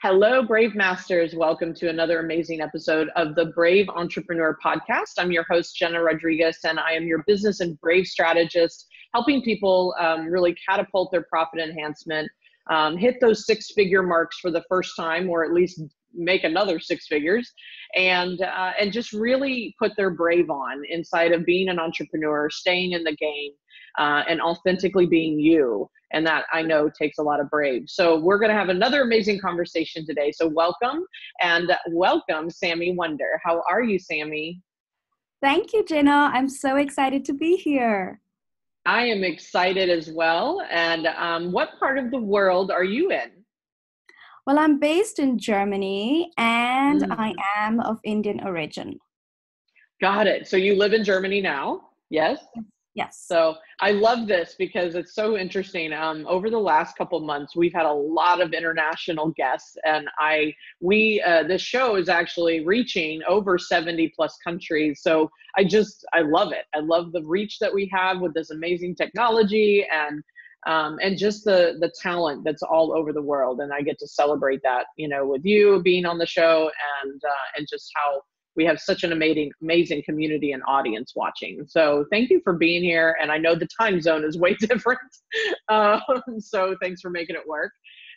Hello, Brave Masters. Welcome to another amazing episode of the Brave Entrepreneur Podcast. I'm your host, Jena Rodriguez, and I am your business and brave strategist, helping people really catapult their profit enhancement, hit those six-figure marks for the first time, or at least make another six figures, and just really put their brave on inside of being an entrepreneur, staying in the game, and authentically being you. And that I know takes a lot of brave. So we're going to have another amazing conversation today. So welcome, and welcome, Sami Wunder. How are you, Sami? Thank you, Jena. I'm so excited to be here. I am excited as well. And what part of the world are you in? Well, I'm based in Germany, and I am of Indian origin. Got it. So you live in Germany now? Yes? Yes. So I love this because it's so interesting. Over the last couple months, we've had a lot of international guests, and this show is actually reaching over 70 plus countries. So I love it. I love the reach that we have with this amazing technology and just the talent that's all over the world. And I get to celebrate that, with you being on the show and just how we have such an amazing community and audience watching. So thank you for being here. And I know the time zone is way different. So thanks for making it work.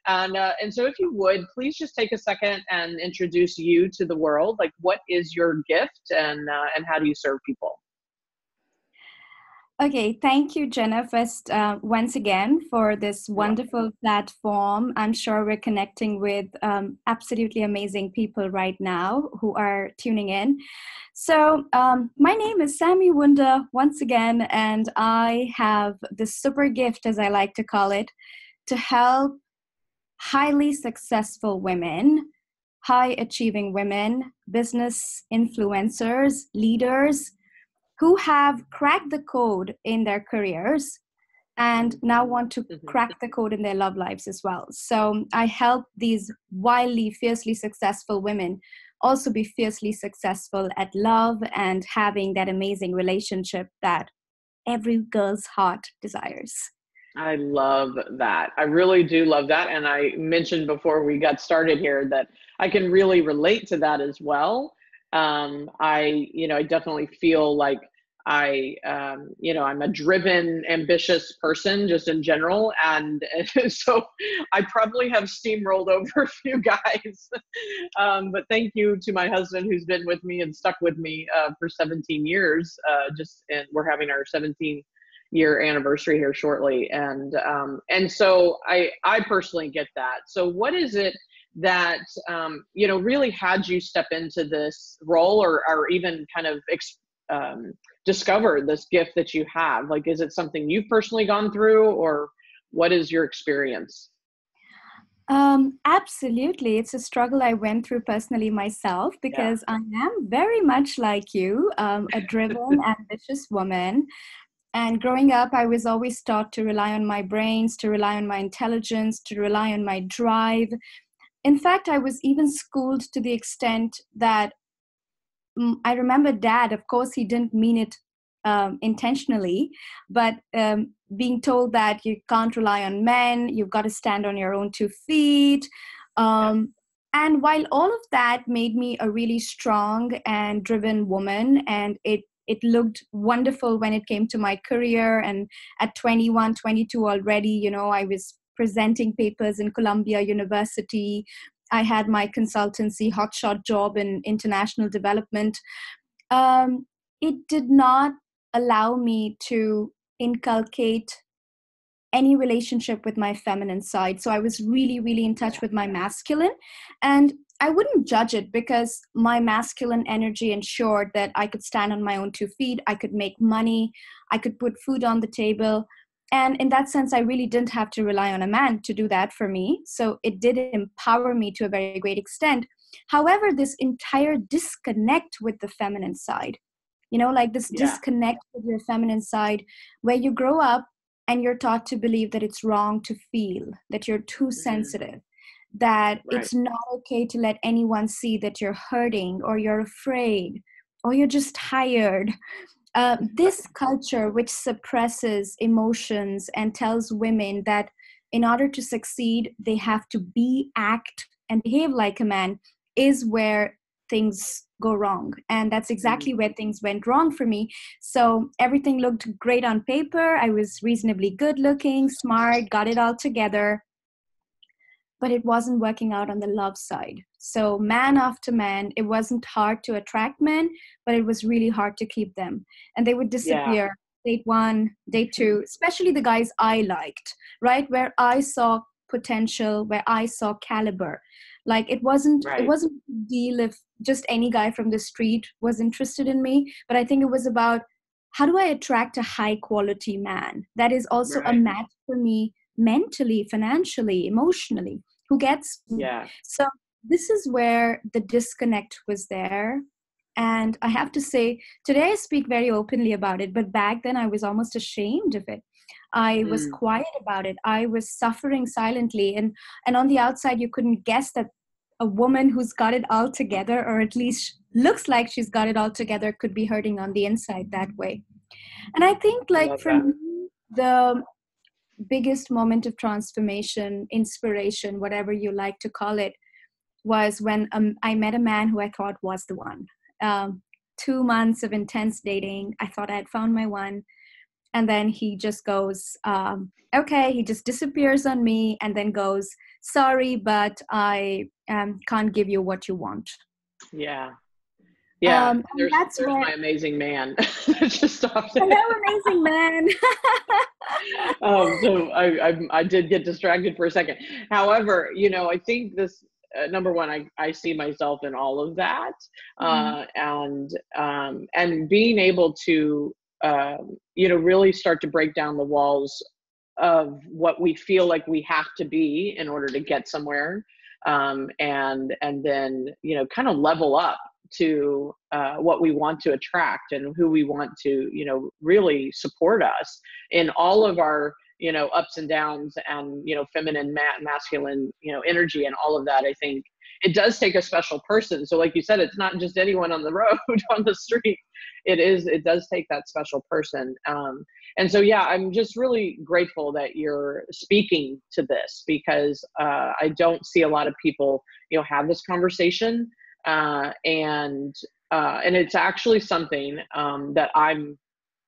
And so if you would, please just take a second and introduce you to the world. Like, what is your gift and how do you serve people? Okay, thank you, Jena, first, once again, for this wonderful platform. I'm sure we're connecting with absolutely amazing people right now who are tuning in. So my name is Sami Wunder, once again, and I have the super gift, as I like to call it, to help highly successful women, high-achieving women, business influencers, leaders, who have cracked the code in their careers and now want to crack the code in their love lives as well. So I help these wildly, fiercely successful women also be fiercely successful at love and having that amazing relationship that every girl's heart desires. I love that. I really do love that. And I mentioned before we got started here that I can really relate to that as well. I definitely feel like I'm a driven, ambitious person just in general. And so I probably have steamrolled over a few guys. But thank you to my husband who's been with me and stuck with me for 17 years. And we're having our 17-year anniversary here shortly. And so I personally get that. So what is it that, really had you step into this role or even kind of discover this gift that you have? Like, is it something you've personally gone through, or what is your experience? Absolutely. It's a struggle I went through personally myself because I am very much like you, a driven, ambitious woman. And growing up, I was always taught to rely on my brains, to rely on my intelligence, to rely on my drive. In fact, I was even schooled to the extent that I remember Dad, of course, he didn't mean it intentionally, but being told that you can't rely on men, you've got to stand on your own 2 feet. And while all of that made me a really strong and driven woman, and it looked wonderful when it came to my career, and at 21, 22 already, I was presenting papers in Columbia University. I had my consultancy hotshot job in international development. It did not allow me to inculcate any relationship with my feminine side. So I was really, really in touch with my masculine. And I wouldn't judge it because my masculine energy ensured that I could stand on my own 2 feet. I could make money. I could put food on the table. And in that sense, I really didn't have to rely on a man to do that for me. So it did empower me to a very great extent. However, this entire disconnect with the feminine side, disconnect with your feminine side, where you grow up and you're taught to believe that it's wrong to feel, that you're too sensitive, that it's not okay to let anyone see that you're hurting or you're afraid or you're just tired. This culture which suppresses emotions and tells women that in order to succeed, they have to be, act, and behave like a man is where things go wrong. And that's exactly where things went wrong for me. So everything looked great on paper. I was reasonably good looking, smart, got it all together, but it wasn't working out on the love side. So man after man, it wasn't hard to attract men, but it was really hard to keep them. And they would disappear. Date one, date two, especially the guys I liked, right? Where I saw potential, where I saw caliber. Like it wasn't a deal if just any guy from the street was interested in me, but I think it was about, how do I attract a high quality man that is also a match for me mentally, financially, emotionally, who gets me. So this is where the disconnect was there. And I have to say, today I speak very openly about it, but back then I was almost ashamed of it. I was quiet about it. I was suffering silently. And on the outside, you couldn't guess that a woman who's got it all together, or at least looks like she's got it all together, could be hurting on the inside that way. And I think, like, for me, the biggest moment of transformation, inspiration, whatever you like to call it, was when I met a man who I thought was the one. 2 months of intense dating. I thought I had found my one. And then he just goes, okay, he just disappears on me and then goes, sorry, but I can't give you what you want. Yeah. There's my amazing man. Just stop there. Hello, amazing man. So I did get distracted for a second. However, I think this, number one, I see myself in all of that. And being able to, really start to break down the walls of what we feel like we have to be in order to get somewhere. And then, kind of level up to what we want to attract and who we want to, really support us in all of our, ups and downs and, feminine, masculine, energy and all of that. I think it does take a special person. So like you said, it's not just anyone on the road, on the street. It does take that special person. And so, I'm just really grateful that you're speaking to this, because I don't see a lot of people, have this conversation. And it's actually something that I'm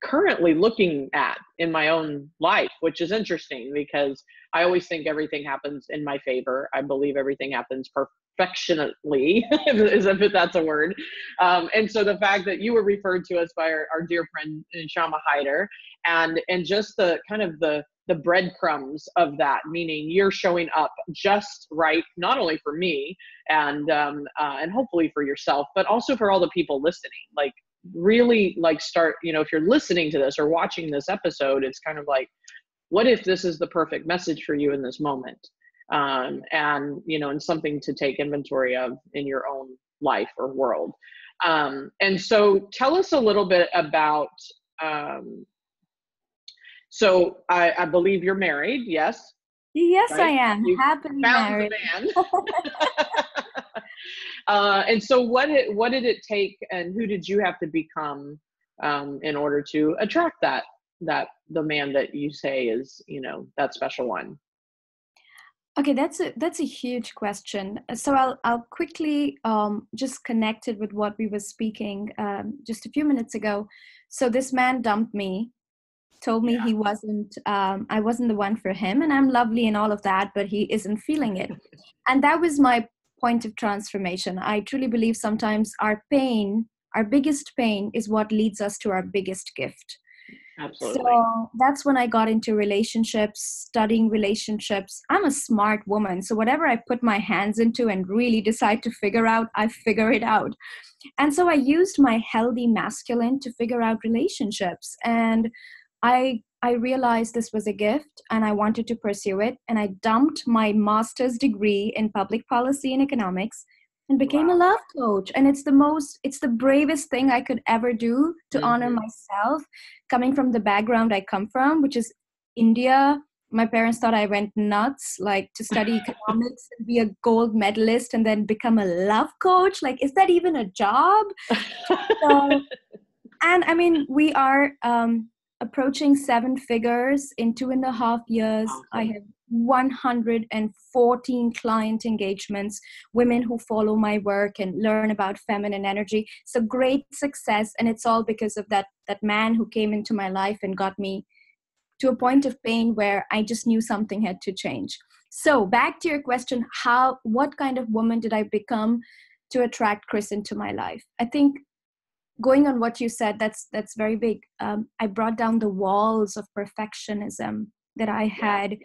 currently looking at in my own life, which is interesting, because I always think everything happens in my favor. I believe everything happens perfectionately, if that's a word. And so the fact that you were referred to us by our dear friend Shama Hyder, and just the kind of the breadcrumbs of that, meaning you're showing up just right, not only for me and hopefully for yourself, but also for all the people listening. Like, really, like, start, if you're listening to this or watching this episode, it's kind of like, what if this is the perfect message for you in this moment? And something to take inventory of in your own life or world. And so tell us a little bit about, so I believe you're married. Yes. Yes, right? I am. You happily found married. The man. And so what did it take, and who did you have to become in order to attract the man that you say is, that special one? Okay, that's a huge question. So I'll quickly just connect it with what we were speaking just a few minutes ago. So this man dumped me, told me he wasn't, I wasn't the one for him, and I'm lovely and all of that, but he isn't feeling it. And that was my point of transformation. I truly believe sometimes our pain, our biggest pain, is what leads us to our biggest gift. Absolutely. So that's when I got into relationships, studying relationships. I'm a smart woman, so whatever I put my hands into and really decide to figure out, I figure it out. And so I used my healthy masculine to figure out relationships. And I realized this was a gift and I wanted to pursue it. And I dumped my master's degree in public policy and economics and became a love coach. And it's the bravest thing I could ever do to honor myself, coming from the background I come from, which is India. My parents thought I went nuts, like, to study economics and be a gold medalist and then become a love coach. Like, is that even a job? And I mean, we are approaching 7 figures in 2.5 years. Awesome. I have 114 client engagements, women who follow my work and learn about feminine energy. So great success. And it's all because of that man who came into my life and got me to a point of pain where I just knew something had to change. So back to your question, what kind of woman did I become to attract Chris into my life? I think going on what you said, that's very big. I brought down the walls of perfectionism that I had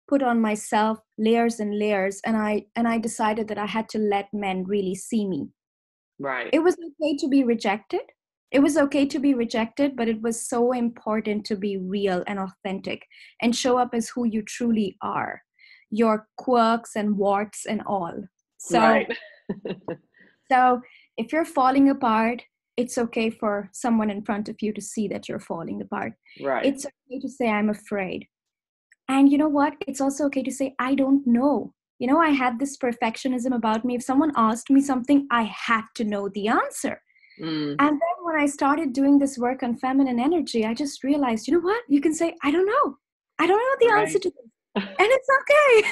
put on myself, layers and layers, and I decided that I had to let men really see me. Right. It was okay to be rejected. It was okay to be rejected, but it was so important to be real and authentic and show up as who you truly are, your quirks and warts and all. So, right. So if you're falling apart, it's okay for someone in front of you to see that you're falling apart. Right. It's okay to say, I'm afraid. And you know what? It's also okay to say, I don't know. You know, I had this perfectionism about me. If someone asked me something, I had to know the answer. And then when I started doing this work on feminine energy, I just realized, you know what? You can say, I don't know. I don't know the answer to this. And it's okay.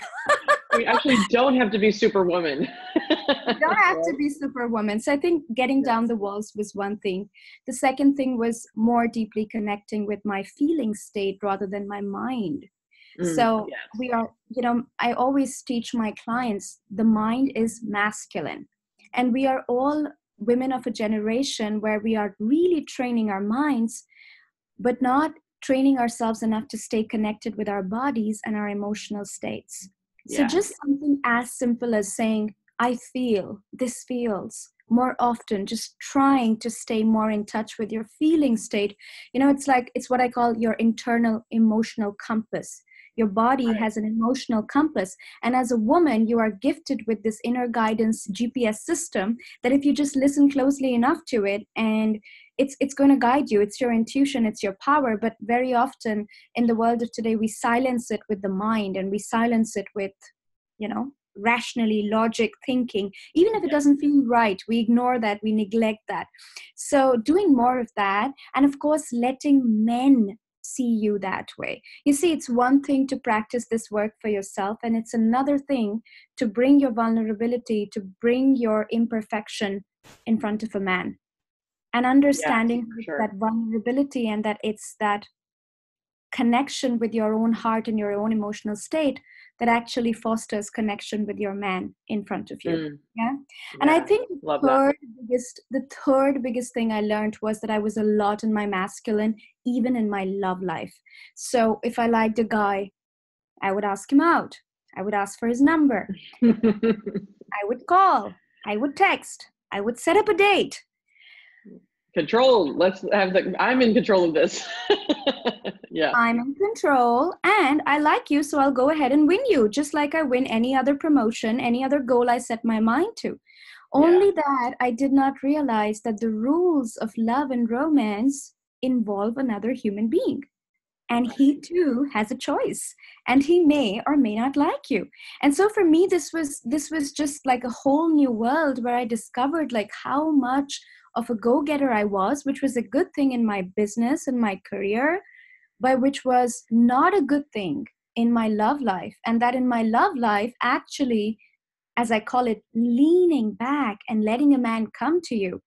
We actually don't have to be superwoman. You don't have to be superwoman. So I think getting down the walls was one thing. The second thing was more deeply connecting with my feeling state rather than my mind. So we are, you know, I always teach my clients, the mind is masculine. And we are all women of a generation where we are really training our minds, but not training ourselves enough to stay connected with our bodies and our emotional states. So just something as simple as saying, I feel, this feels, more often, just trying to stay more in touch with your feeling state. You know, it's what I call your internal emotional compass. Your body has an emotional compass. And as a woman, you are gifted with this inner guidance GPS system that if you just listen closely enough to it, and it's going to guide you. It's your intuition, it's your power. But very often in the world of today, we silence it with the mind and we silence it with, you know, rationally, logic, thinking. Even if it doesn't feel right, we ignore that, we neglect that. So doing more of that, and of course, letting men see you that way. You see, it's one thing to practice this work for yourself, and it's another thing to bring your vulnerability, to bring your imperfection in front of a man. And understanding that vulnerability and that it's that connection with your own heart and your own emotional state that actually fosters connection with your man in front of you. And I think the third biggest thing I learned was that I was a lot in my masculine, even in my love life. So if I liked a guy, I would ask him out. I would ask for his number. I would call. I would text. I would set up a date. Control. I'm in control of this. I'm in control and I like you, so I'll go ahead and win you, just like I win any other promotion, any other goal I set my mind to. Only that I did not realize that the rules of love and romance involve another human being. And he too has a choice, and he may or may not like you. And so for me, this was just like a whole new world where I discovered like how much of a go-getter I was, which was a good thing in my business and my career, but which was not a good thing in my love life. And that in my love life, actually, as I call it, leaning back and letting a man come to you.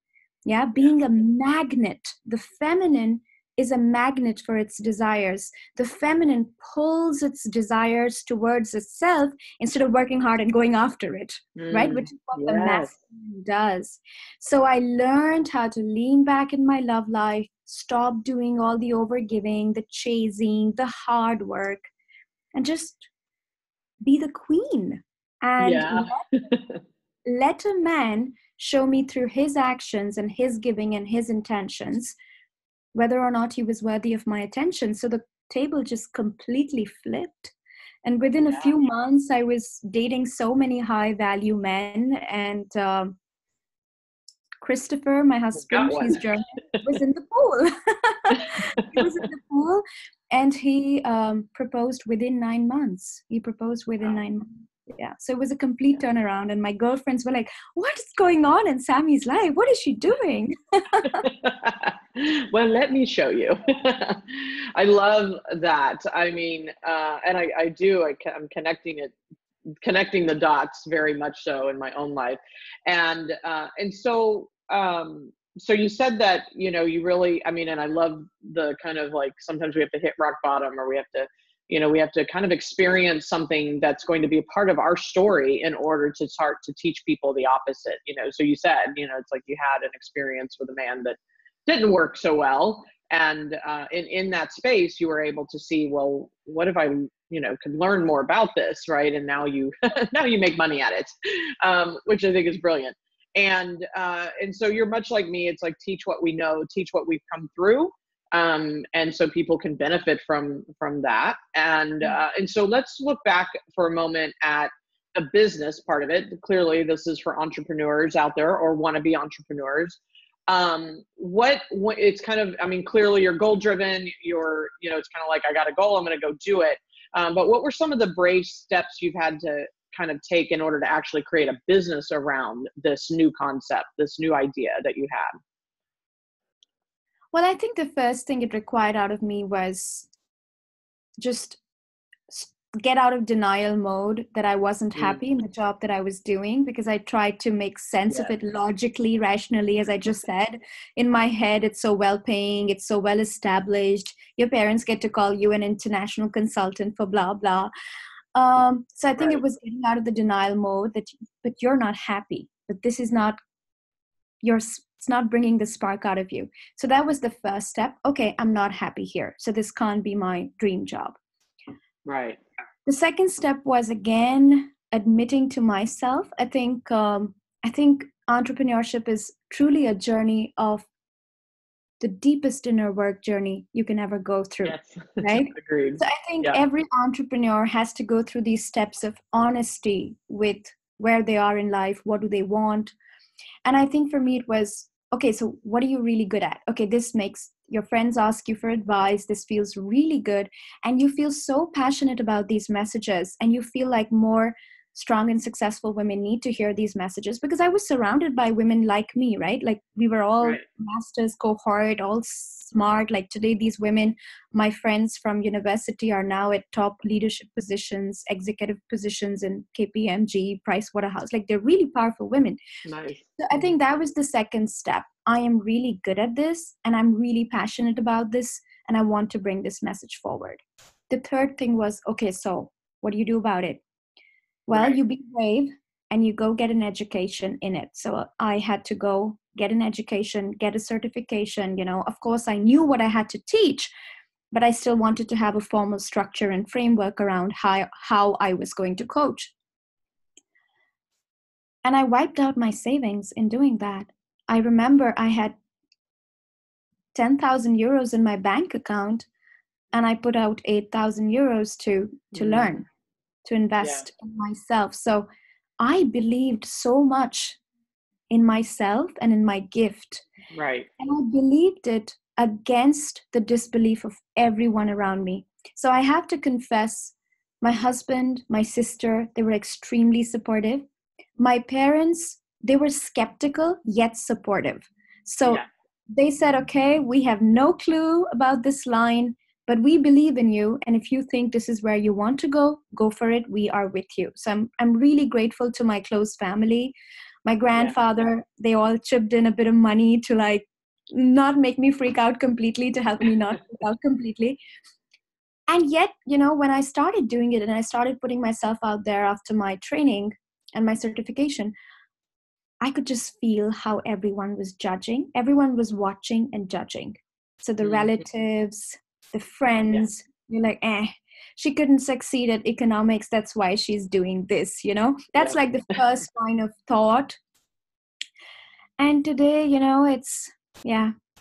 Being a magnet. The feminine is a magnet for its desires. The feminine pulls its desires towards itself instead of working hard and going after it, right? Which is what the masculine does. So I learned how to lean back in my love life, stop doing all the overgiving, the chasing, the hard work, and just be the queen. And let a man show me through his actions and his giving and his intentions whether or not he was worthy of my attention. So the table just completely flipped. And within a few months, I was dating so many high value men. And Christopher, my husband, he's German, was in the pool. He was in the pool and he proposed within 9 months. He proposed within 9 months. Yeah. So it was a complete turnaround. And my girlfriends were like, what is going on in Sami's life? What is she doing? Well, let me show you. I love that. I mean, and I'm connecting the dots very much so in my own life. And so you said that, you really, I mean, and I love the kind of like, sometimes we have to hit rock bottom, or we have to kind of experience something that's going to be a part of our story in order to start to teach people the opposite. So you said, it's like you had an experience with a man that didn't work so well. And in that space, you were able to see, well, what if I, could learn more about this, right? And now you make money at it, which I think is brilliant. And so you're much like me. It's like, teach what we know, teach what we've come through. And so people can benefit from that. And so let's look back for a moment at the business part of it. Clearly, this is for entrepreneurs out there or wannabe entrepreneurs. What it's kind of, I mean, clearly you're goal driven, it's kind of like, I got a goal, I'm going to go do it. But what were some of the brave steps you've had to kind of take in order to actually create a business around this new concept, this new idea that you had? Well, I think the first thing it required out of me was just get out of denial mode that I wasn't happy in the job that I was doing, because I tried to make sense of it logically, rationally, as I just said. In my head, it's so well paying, it's so well established. Your parents get to call you an international consultant for blah, blah. So I think it was getting out of the denial mode but you're not happy, but this is not it's not bringing the spark out of you. So that was the first step. Okay, I'm not happy here, so this can't be my dream job. Right. The second step was, again, admitting to myself. I think entrepreneurship is truly a journey of the deepest inner work journey you can ever go through. Yes. Right? Agreed. So I think every entrepreneur has to go through these steps of honesty with where they are in life, what do they want. And I think for me it was, okay, so what are you really good at? Okay, this makes your friends ask you for advice. This feels really good. And you feel so passionate about these messages, and you feel like more strong and successful women need to hear these messages, because I was surrounded by women like me, right? Like we were all masters cohort, all smart. Like today, these women, my friends from university, are now at top leadership positions, executive positions in KPMG, Pricewaterhouse. Like they're really powerful women. Nice. So I think that was the second step. I am really good at this, and I'm really passionate about this, and I want to bring this message forward. The third thing was, okay, so what do you do about it? Well, you be brave and you go get an education in it. So I had to go get an education, get a certification. Of course, I knew what I had to teach, but I still wanted to have a formal structure and framework around how I was going to coach. And I wiped out my savings in doing that. I remember I had 10,000 euros in my bank account, and I put out 8,000 euros to learn, to invest in myself. So I believed so much in myself and in my gift. Right. And I believed it against the disbelief of everyone around me. So I have to confess, my husband, my sister, they were extremely supportive. My parents, they were skeptical yet supportive. So they said, okay, we have no clue about this line, but we believe in you. And if you think this is where you want to go, go for it. We are with you. So I'm really grateful to my close family. My grandfather, they all chipped in a bit of money to like not make me freak out completely, to help me not freak out completely. And yet, when I started doing it and I started putting myself out there after my training and my certification, I could just feel how everyone was judging. Everyone was watching and judging. So the relatives, the friends, you're like, she couldn't succeed at economics. That's why she's doing this, That's like the first line of thought. And today, it's,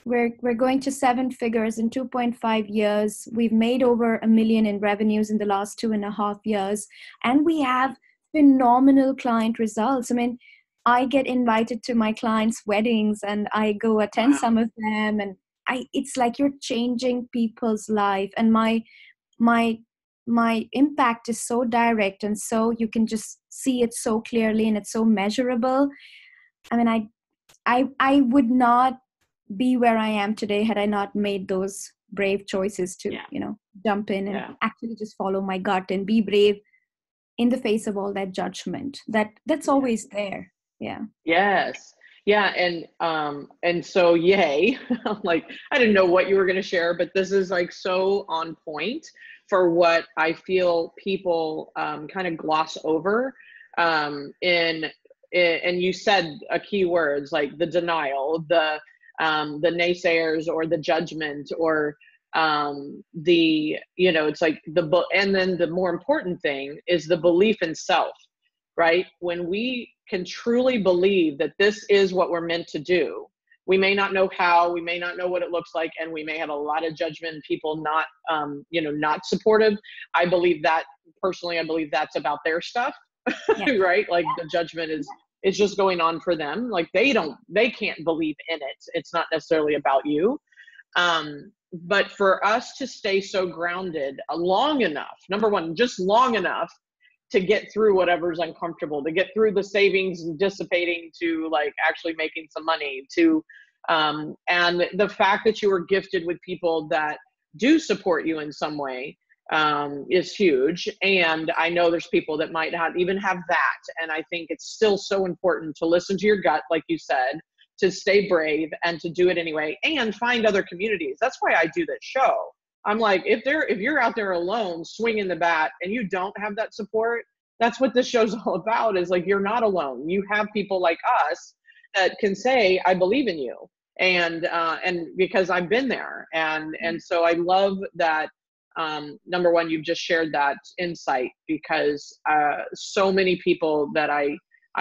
we're going to 7 figures in 2.5 years. We've made over $1 million in revenues in the last 2.5 years. And we have phenomenal client results. I mean, I get invited to my clients' weddings and I go attend some of them. And it's like you're changing people's life. And my my impact is so direct, and so you can just see it so clearly, and it's so measurable. I mean, I would not be where I am today had I not made those brave choices to, jump in and actually just follow my gut and be brave in the face of all that judgment that's always there. Yeah. Yes. Yeah. And so yay. Like, I didn't know what you were going to share, but this is like so on point for what I feel people kind of gloss over and you said a key words like the denial, the naysayers, or the judgment, or it's like and then the more important thing is the belief in self, right? When we can truly believe that this is what we're meant to do, we may not know how, we may not know what it looks like, and we may have a lot of judgment, people not not supportive. I believe that personally, I believe that's about their stuff. Right? Like the judgment is just going on for them. Like they can't believe in it. It's not necessarily about you. But for us to stay so grounded long enough, number one, just long enough to get through whatever's uncomfortable, to get through the savings and dissipating, to like actually making some money, to and the fact that you were gifted with people that do support you in some way is huge. And I know there's people that might not even have that. And I think it's still so important to listen to your gut, like you said, to stay brave and to do it anyway, and find other communities. That's why I do this show. I'm like, if you're out there alone swinging the bat and you don't have that support, that's what this show's all about, is like, you're not alone. You have people like us that can say, I believe in you. And because I've been there. And so I love that. Number one, you've just shared that insight, because so many people that I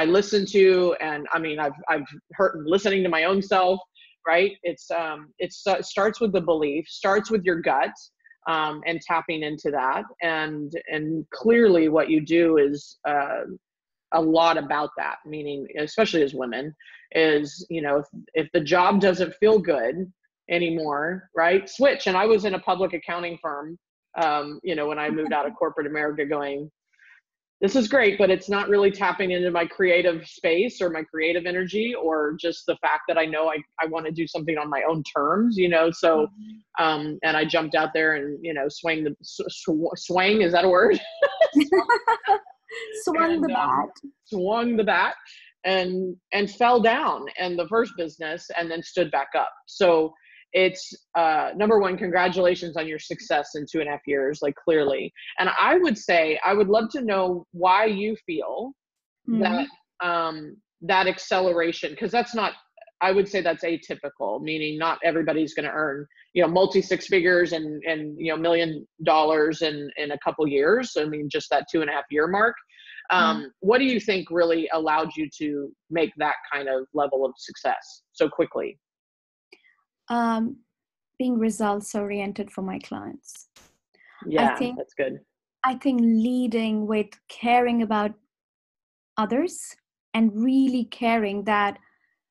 listen to, and I mean, I've heard listening to my own self, right? It starts with the belief, starts with your gut, and tapping into that. And clearly what you do is a lot about that, meaning, especially as women, is, if the job doesn't feel good anymore, right? Switch. And I was in a public accounting firm, when I moved out of corporate America, going, this is great, but it's not really tapping into my creative space or my creative energy, or just the fact that I know I want to do something on my own terms, so, and I jumped out there and, swang, is that a word? Swung the bat and fell down in the first business, and then stood back up. So it's number one, congratulations on your success in 2.5 years, like, clearly. And I would say, I would love to know why you feel that that acceleration, because that's not, I would say that's atypical, meaning not everybody's going to earn, multi six figures and $1 million in a couple years. I mean, just that 2.5 year mark. What do you think really allowed you to make that kind of level of success so quickly? Being results oriented for my clients. Yeah, that's good. I think leading with caring about others, and really caring that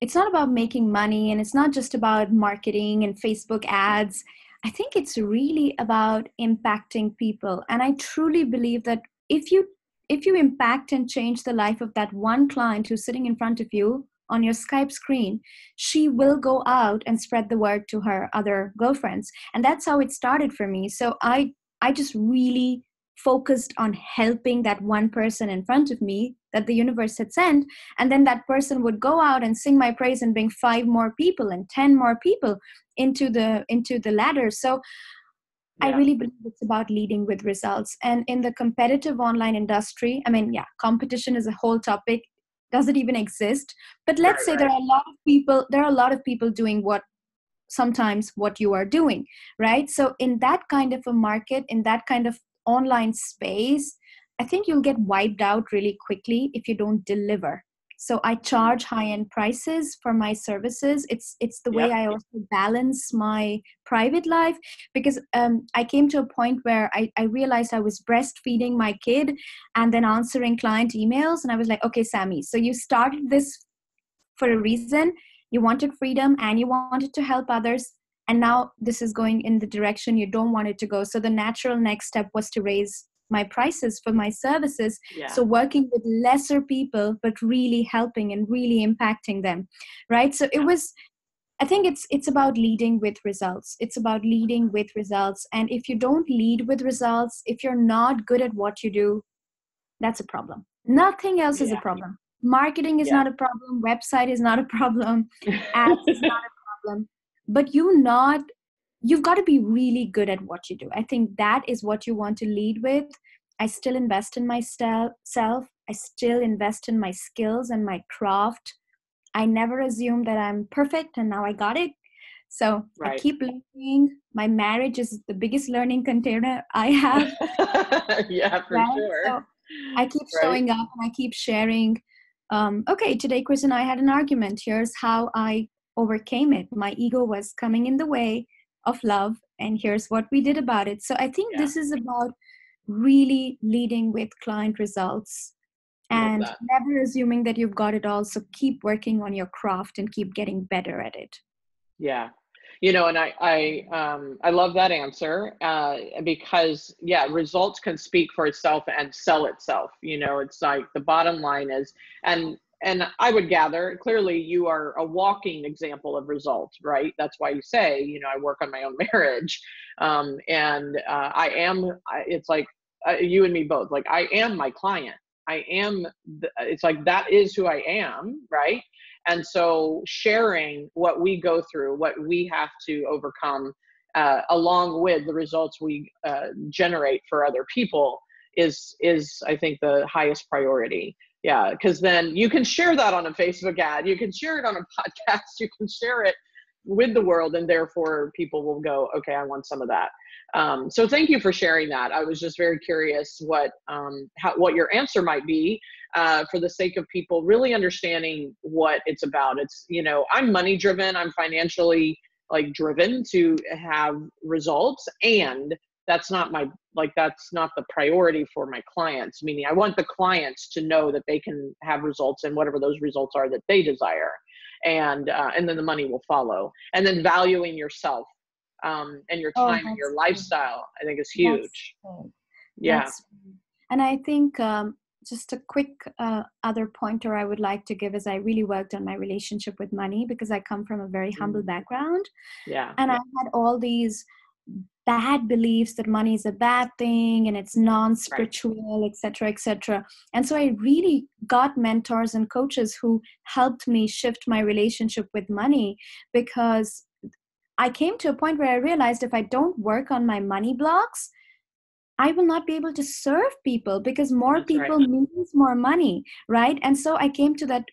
it's not about making money, and it's not just about marketing and Facebook ads. I think it's really about impacting people. And I truly believe that if you impact and change the life of that one client who's sitting in front of you on your Skype screen, she will go out and spread the word to her other girlfriends. And that's how it started for me. So I just really focused on helping that one person in front of me that the universe had sent. And then that person would go out and sing my praise and bring 5 more people and 10 more people into the ladder. So I really believe it's about leading with results. And in the competitive online industry, I mean, competition is a whole topic. Does it even exist? But let's say there are a lot of people doing sometimes what you are doing, right? So in that kind of a market, in that kind of online space, I think you'll get wiped out really quickly if you don't deliver. So I charge high-end prices for my services. It's the way I also balance my private life, because I came to a point where I realized I was breastfeeding my kid and then answering client emails. And I was like, okay, Sami, so you started this for a reason. You wanted freedom and you wanted to help others. and now this is going in the direction you don't want it to go. So the natural next step was to raise my prices for my services. Yeah. So working with lesser people, but really helping and really impacting them, right? So it was, I think it's about leading with results. It's about leading with results. And if you don't lead with results, if you're not good at what you do, that's a problem. Nothing else is a problem. Marketing is not a problem. Website is not a problem. Ads is not a problem. But you've got to be really good at what you do. I think that is what you want to lead with. I still invest in myself. I still invest in my skills and my craft. I never assume that I'm perfect and now I got it. So I keep learning. My marriage is the biggest learning container I have. Yeah, for sure. So I keep showing up and I keep sharing. Okay, today Chris and I had an argument. Here's how I overcame it. My ego was coming in the way of love, and here's what we did about it. So I think this is about really leading with client results and never assuming that you've got it all. So keep working on your craft and keep getting better at it. Yeah. You know, and I love that answer because results can speak for itself and sell itself. You know, it's like the bottom line is, and I would gather clearly you are a walking example of results, right? That's why you say, you know, I work on my own marriage. It's like you and me both, like I am my client. It's like, that is who I am. Right. And so sharing what we go through, what we have to overcome, along with the results we generate for other people is I think the highest priority. Yeah, because then you can share that on a Facebook ad, you can share it on a podcast, you can share it with the world, and therefore people will go, okay, I want some of that. So thank you for sharing that. I was just very curious what your answer might be, for the sake of people really understanding what it's about. It's, you know, I'm money driven, I'm financially driven to have results, and that's not the priority for my clients. Meaning I want the clients to know that they can have results, and whatever those results are that they desire. And then the money will follow. And then valuing yourself, and your time and your lifestyle, I think is huge. And I think just a quick other pointer I would like to give is I really worked on my relationship with money because I come from a very humble background. And I had all these bad beliefs that money is a bad thing and it's non-spiritual, etc., etc. And so I really got mentors and coaches who helped me shift my relationship with money, because I came to a point where I realized if I don't work on my money blocks, I will not be able to serve people, because more people means more money, right? And so I came to that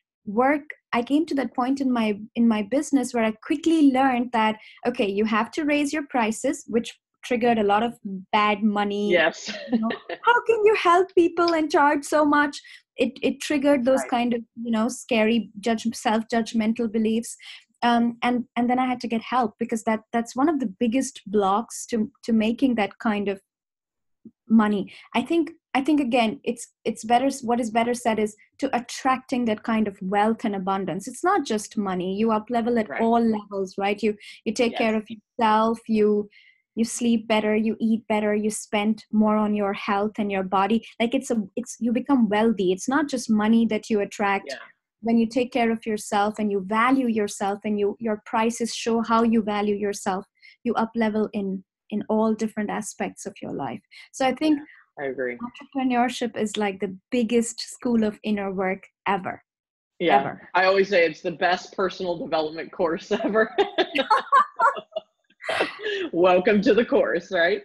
point in my business where I quickly learned that, okay, you have to raise your prices, which triggered a lot of bad money. Yes. You know, how can you help people and charge so much? It triggered those kind of, you know, scary self-judgmental beliefs. And then I had to get help, because that's one of the biggest blocks to making that kind of money. I think again, it's better. What is better said is to attracting that kind of wealth and abundance. It's not just money. You up level at all levels, right? You take care of yourself. You sleep better. You eat better. You spend more on your health and your body. Like you become wealthy. It's not just money that you attract. Yeah. When you take care of yourself and you value yourself, and your prices show how you value yourself, you up level in all different aspects of your life. So I think I agree. Entrepreneurship is like the biggest school of inner work ever. Yeah. Ever. I always say it's the best personal development course ever. Welcome to the course, right?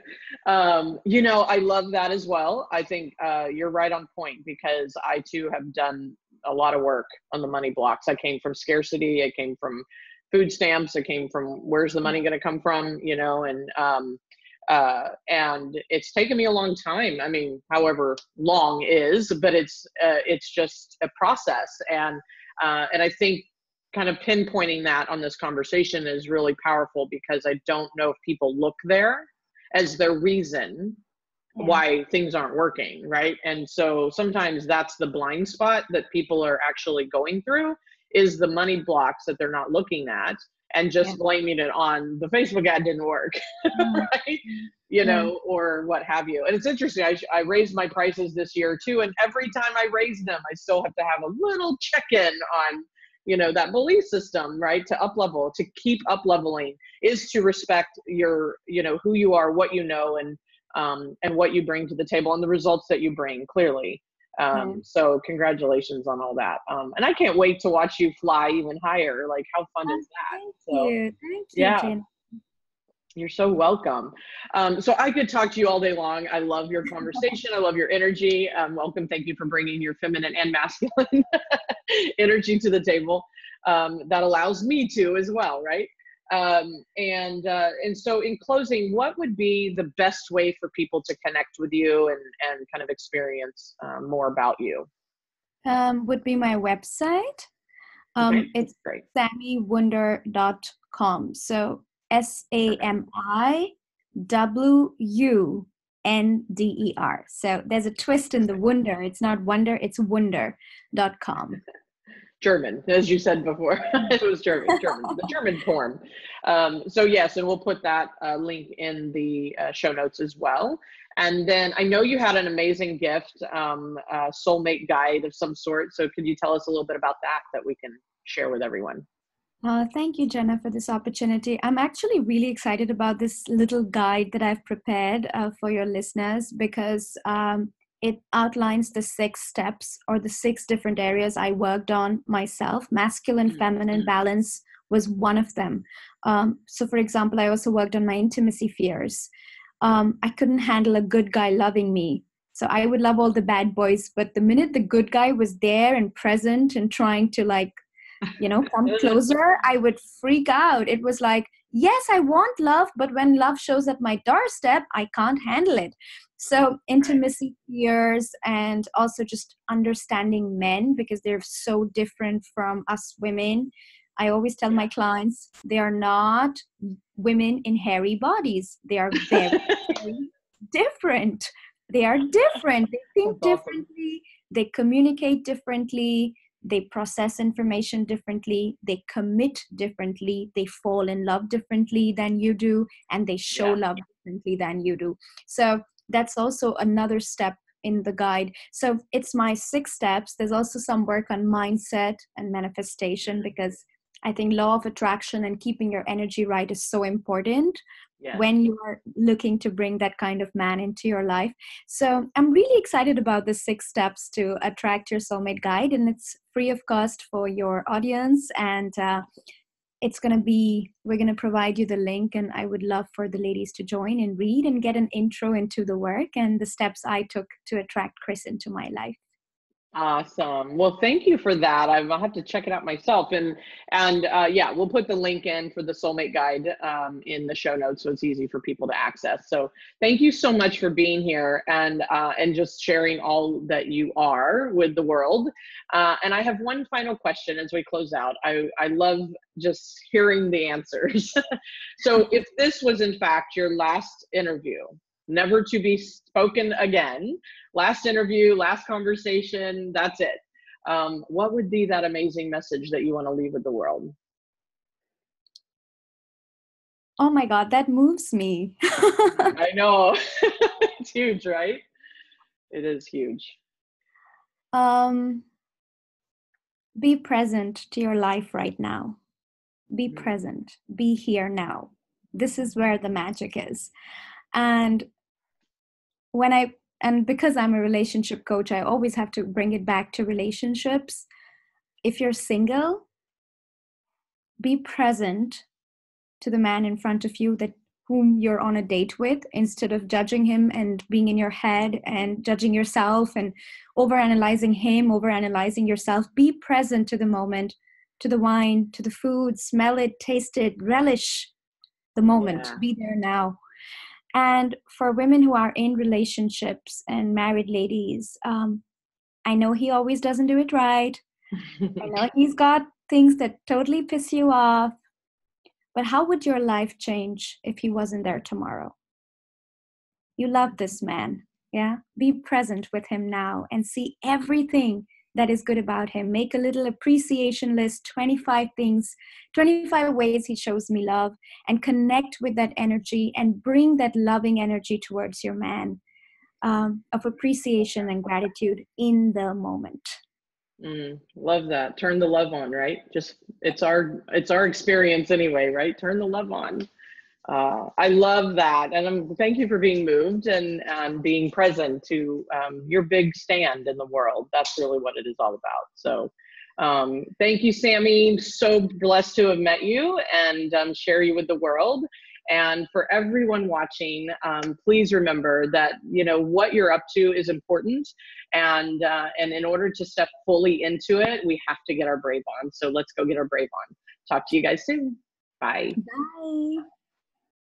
You know, I love that as well. I think you're right on point, because I too have done a lot of work on the money blocks. I came from scarcity. I came from food stamps. I came from where's the money going to come from, you know, and it's taken me a long time. I mean, however long is, but it's just a process. And I think kind of pinpointing that on this conversation is really powerful, because I don't know if people look there as their reason why things aren't working, right? And so sometimes that's the blind spot that people are actually going through, is the money blocks that they're not looking at, and just blaming it on the Facebook ad didn't work, right? You know, or what have you. And it's interesting. I raised my prices this year too, and every time I raise them, I still have to have a little check-in on, you know, that belief system, right? To up level, to keep up leveling, is to respect your, you know, who you are, what you know, and what you bring to the table, and the results that you bring, clearly. So congratulations on all that. And I can't wait to watch you fly even higher. Like, how fun is that? Thank you, Jena. You're so welcome. So I could talk to you all day long. I love your conversation. I love your energy. Welcome. Thank you for bringing your feminine and masculine energy to the table. That allows me to as well, right? And so in closing, what would be the best way for people to connect with you and kind of experience more about you? Would be my website. It's great. SamiWunder.com. So SamiWunder. So there's a twist in the Wunder. It's not Wonder, it's Wunder.com. German, as you said before. It was German, the German form. So yes, and we'll put that link in the show notes as well. And then I know you had an amazing gift, a soulmate guide of some sort. So could you tell us a little bit about that we can share with everyone? Thank you, Jena, for this opportunity. I'm actually really excited about this little guide that I've prepared for your listeners, because it outlines the 6 steps, or the 6 different areas I worked on myself. Masculine, feminine balance was one of them. So for example, I also worked on my intimacy fears. I couldn't handle a good guy loving me. So I would love all the bad boys, but the minute the good guy was there and present and trying to, like, you know, come closer, I would freak out. It was like, yes, I want love, but when love shows at my doorstep, I can't handle it. So intimacy fears, and also just understanding men, because they're so different from us women. I always tell my clients, they are not women in hairy bodies. They are very, very different. They are different. They think differently. They communicate differently. They process information differently. They commit differently. They fall in love differently than you do. And they show love differently than you do. So that's also another step in the guide. So it's my 6 steps. There's also some work on mindset and manifestation, because I think law of attraction and keeping your energy right is so important when you are looking to bring that kind of man into your life. So I'm really excited about the 6 steps to attract your soulmate guide, and it's free of cost for your audience. And we're going to provide you the link, and I would love for the ladies to join and read and get an intro into the work and the steps I took to attract Chris into my life. Awesome. Well, thank you for that. I'll have to check it out myself. And we'll put the link in for the soulmate guide in the show notes, so it's easy for people to access. So thank you so much for being here and just sharing all that you are with the world. And I have one final question as we close out. I love just hearing the answers. So if this was in fact your last interview, never to be spoken again, last interview, last conversation, that's it. What would be that amazing message that you want to leave with the world? Oh my God, that moves me. I know. It's huge, right? It is huge. Be present to your life right now. Be present. Be here now. This is where the magic is. And because I'm a relationship coach, I always have to bring it back to relationships. If you're single, be present to the man in front of you whom you're on a date with, instead of judging him and being in your head and judging yourself and overanalyzing him, overanalyzing yourself. Be present to the moment, to the wine, to the food, smell it, taste it, relish the moment. Be there now. And for women who are in relationships and married ladies, I know he always doesn't do it right. I know he's got things that totally piss you off. But how would your life change if he wasn't there tomorrow? You love this man, yeah? Be present with him now and see everything that is good about him. Make a little appreciation list, 25 things, 25 ways he shows me love, and connect with that energy and bring that loving energy towards your man, of appreciation and gratitude in the moment. Love that. Turn the love on, right? Just it's our experience anyway, right? Turn the love on. I love that, and thank you for being moved and being present to your big stand in the world. That's really what it is all about. So, thank you, Sami. So blessed to have met you and share you with the world. And for everyone watching, please remember that what you're up to is important, and in order to step fully into it, we have to get our brave on. So let's go get our brave on. Talk to you guys soon. Bye. Bye.